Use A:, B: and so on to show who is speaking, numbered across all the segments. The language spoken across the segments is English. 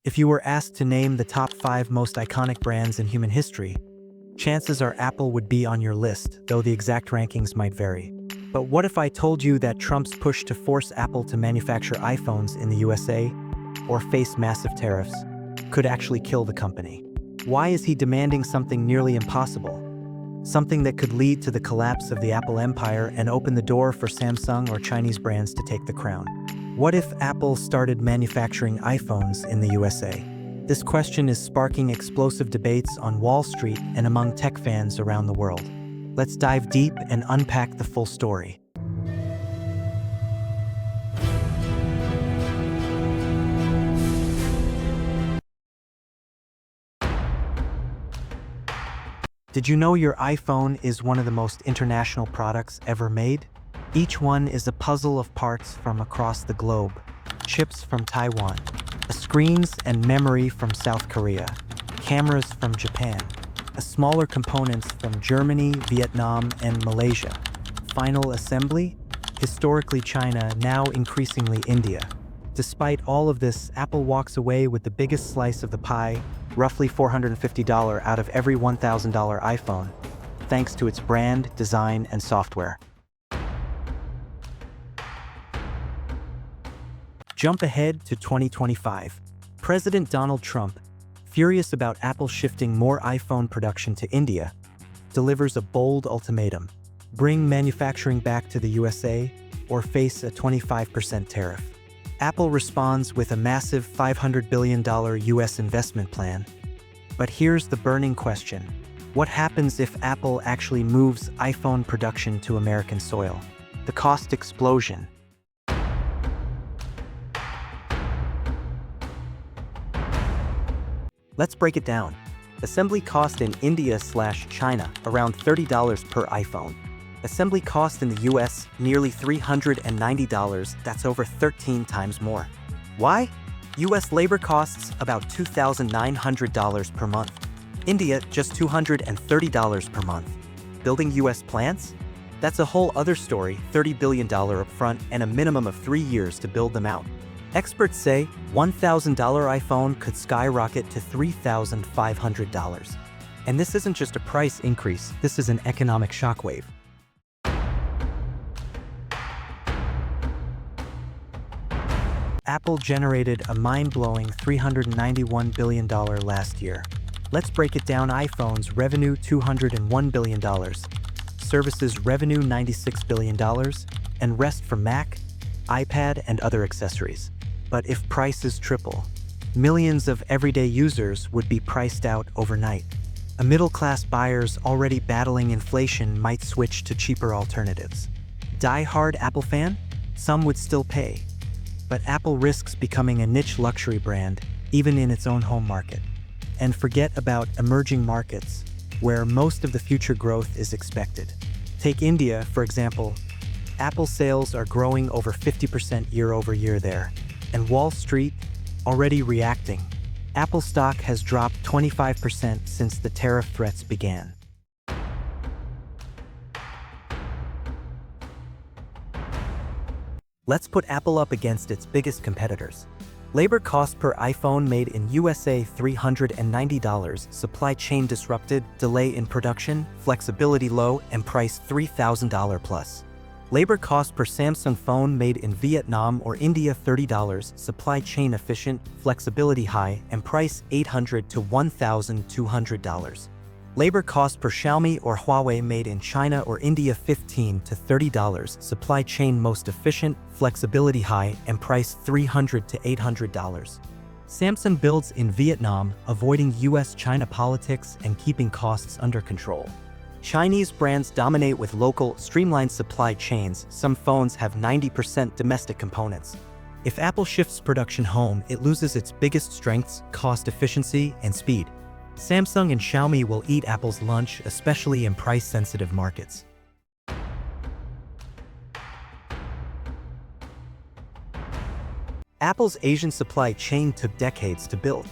A: If you were asked to name the top 5 most iconic brands in human history, chances are Apple would be on your list, though the exact rankings might vary. But what if I told you that Trump's push to force Apple to manufacture iPhones in the USA or face massive tariffs could actually kill the company? Why is he demanding something nearly impossible? Something that could lead to the collapse of the Apple empire and open the door for Samsung or Chinese brands to take the crown. What if Apple started manufacturing iPhones in the USA? This question is sparking explosive debates on Wall Street and among tech fans around the world. Let's dive deep and unpack the full story. Did you know your iPhone is one of the most international products ever made? Each one is a puzzle of parts from across the globe. Chips from Taiwan, screens and memory from South Korea, cameras from Japan, smaller components from Germany, Vietnam, and Malaysia. Final assembly? Historically China, now increasingly India. Despite all of this, Apple walks away with the biggest slice of the pie, roughly $450 out of every $1,000 iPhone, thanks to its brand, design, and software. Jump ahead to 2025. President Donald Trump, furious about Apple shifting more iPhone production to India, delivers a bold ultimatum: bring manufacturing back to the USA or face a 25% tariff. Apple responds with a massive $500 billion US investment plan. But here's the burning question: what happens if Apple actually moves iPhone production to American soil? The cost explosion. Let's break it down. Assembly cost in India/China, around $30 per iPhone. Assembly cost in the US, nearly $390, that's over 13 times more. Why? US labor costs about $2,900 per month. India, just $230 per month. Building US plants? That's a whole other story, $30 billion upfront and a minimum of 3 years to build them out. Experts say $1,000 iPhone could skyrocket to $3,500. And this isn't just a price increase, this is an economic shockwave. Apple generated a mind-blowing $391 billion last year. Let's break it down. iPhones revenue $201 billion, services revenue $96 billion, and rest from Mac, iPad, and other accessories. But if prices triple, millions of everyday users would be priced out overnight. A middle-class buyers already battling inflation might switch to cheaper alternatives. Die-hard Apple fan? Some would still pay. But Apple risks becoming a niche luxury brand, even in its own home market. And forget about emerging markets, where most of the future growth is expected. Take India, for example. Apple sales are growing over 50% year over year there. And Wall Street, already reacting. Apple stock has dropped 25% since the tariff threats began. Let's put Apple up against its biggest competitors. Labor cost per iPhone made in USA $390, supply chain disrupted, delay in production, flexibility low, and price $3,000 plus. Labor cost per Samsung phone made in Vietnam or India $30, supply chain efficient, flexibility high, and price $800 to $1,200. Labor cost per Xiaomi or Huawei made in China or India $15 to $30, supply chain most efficient, flexibility high, and price $300 to $800. Samsung builds in Vietnam, avoiding US-China politics and keeping costs under control. Chinese brands dominate with local, streamlined supply chains. Some phones have 90% domestic components. If Apple shifts production home, it loses its biggest strengths: cost efficiency and speed. Samsung and Xiaomi will eat Apple's lunch, especially in price-sensitive markets. Apple's Asian supply chain took decades to build.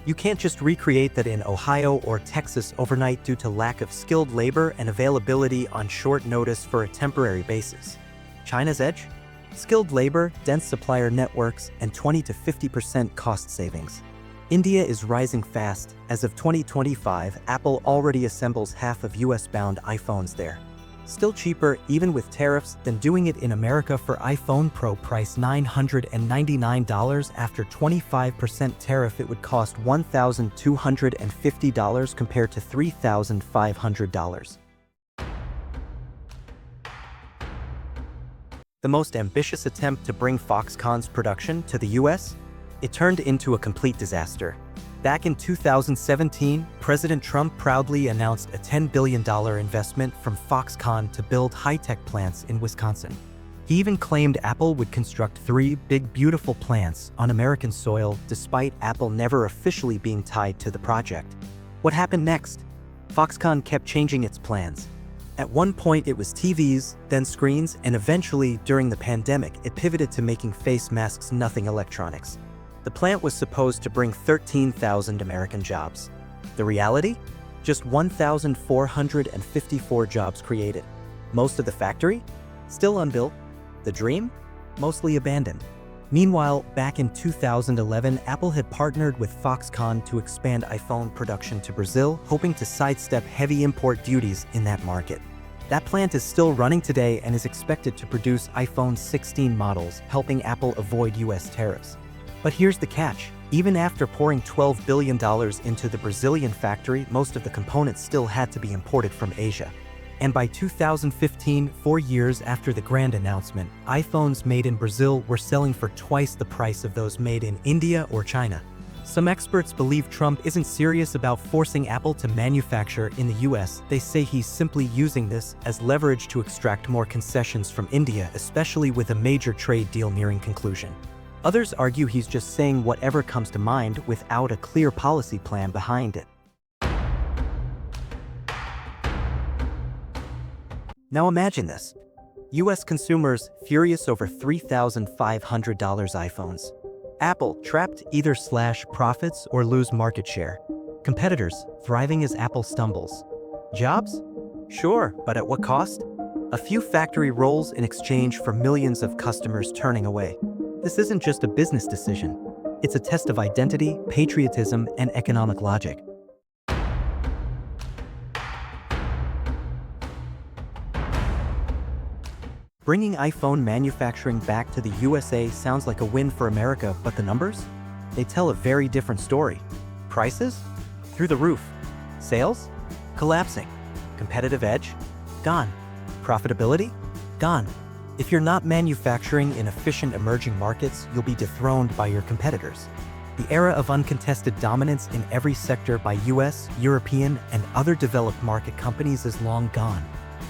A: You can't just recreate that in Ohio or Texas overnight due to lack of skilled labor and availability on short notice for a temporary basis. China's edge? Skilled labor, dense supplier networks, and 20 to 50% cost savings. India is rising fast. As of 2025, Apple already assembles half of US-bound iPhones there. Still cheaper, even with tariffs, than doing it in America. For iPhone Pro price $999 after 25% tariff, it would cost $1,250 compared to $3,500. The most ambitious attempt to bring Foxconn's production to the US? It turned into a complete disaster. Back in 2017, President Trump proudly announced a $10 billion investment from Foxconn to build high-tech plants in Wisconsin. He even claimed Apple would construct 3 big, beautiful plants on American soil, despite Apple never officially being tied to the project. What happened next? Foxconn kept changing its plans. At one point it was TVs, then screens, and eventually, during the pandemic, it pivoted to making face masks, nothing electronics. The plant was supposed to bring 13,000 American jobs. The reality? Just 1,454 jobs created. Most of the factory? Still unbuilt. The dream? Mostly abandoned. Meanwhile, back in 2011, Apple had partnered with Foxconn to expand iPhone production to Brazil, hoping to sidestep heavy import duties in that market. That plant is still running today and is expected to produce iPhone 16 models, helping Apple avoid US tariffs. But here's the catch. Even after pouring $12 billion into the Brazilian factory, most of the components still had to be imported from Asia. And by 2015, 4 years after the grand announcement, iPhones made in Brazil were selling for twice the price of those made in India or China. Some experts believe Trump isn't serious about forcing Apple to manufacture in the US. They say he's simply using this as leverage to extract more concessions from India, especially with a major trade deal nearing conclusion. Others argue he's just saying whatever comes to mind without a clear policy plan behind it. Now imagine this. US consumers furious over $3,500 iPhones. Apple trapped either slash profits or lose market share. Competitors thriving as Apple stumbles. Jobs? Sure, but at what cost? A few factory roles in exchange for millions of customers turning away. This isn't just a business decision. It's a test of identity, patriotism, and economic logic. Bringing iPhone manufacturing back to the USA sounds like a win for America, but the numbers? They tell a very different story. Prices? Through the roof. Sales? Collapsing. Competitive edge? Gone. Profitability? Gone. If you're not manufacturing in efficient emerging markets, you'll be dethroned by your competitors. The era of uncontested dominance in every sector by US, European, and other developed market companies is long gone.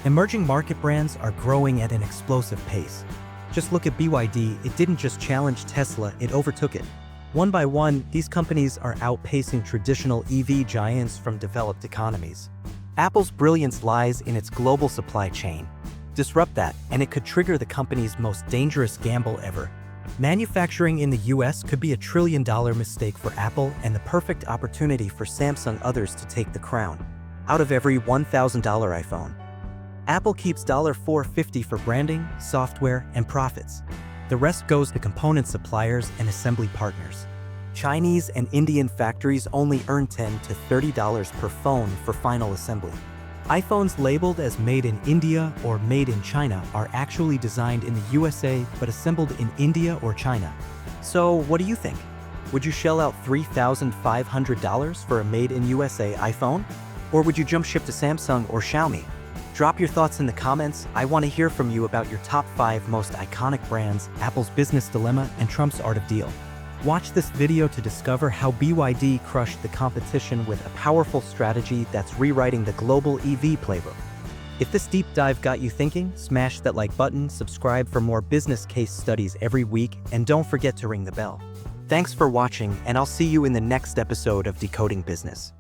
A: Emerging market brands are growing at an explosive pace. Just look at BYD, it didn't just challenge Tesla, it overtook it. One by one, these companies are outpacing traditional EV giants from developed economies. Apple's brilliance lies in its global supply chain. Disrupt that, and it could trigger the company's most dangerous gamble ever. Manufacturing in the US could be $1 trillion mistake for Apple and the perfect opportunity for Samsung others to take the crown. Out of every $1,000 iPhone, Apple keeps $450 for branding, software, and profits. The rest goes to component suppliers and assembly partners. Chinese and Indian factories only earn $10 to $30 per phone for final assembly. iPhones labeled as made in India or made in China are actually designed in the USA but assembled in India or China. So what do you think? Would you shell out $3,500 for a made in USA iPhone? Or would you jump ship to Samsung or Xiaomi? Drop your thoughts in the comments. I want to hear from you about your top 5 most iconic brands, Apple's business dilemma, and Trump's art of deal. Watch this video to discover how BYD crushed the competition with a powerful strategy that's rewriting the global EV playbook. If this deep dive got you thinking, smash that like button, subscribe for more business case studies every week, and don't forget to ring the bell. Thanks for watching, and I'll see you in the next episode of Decoding Business.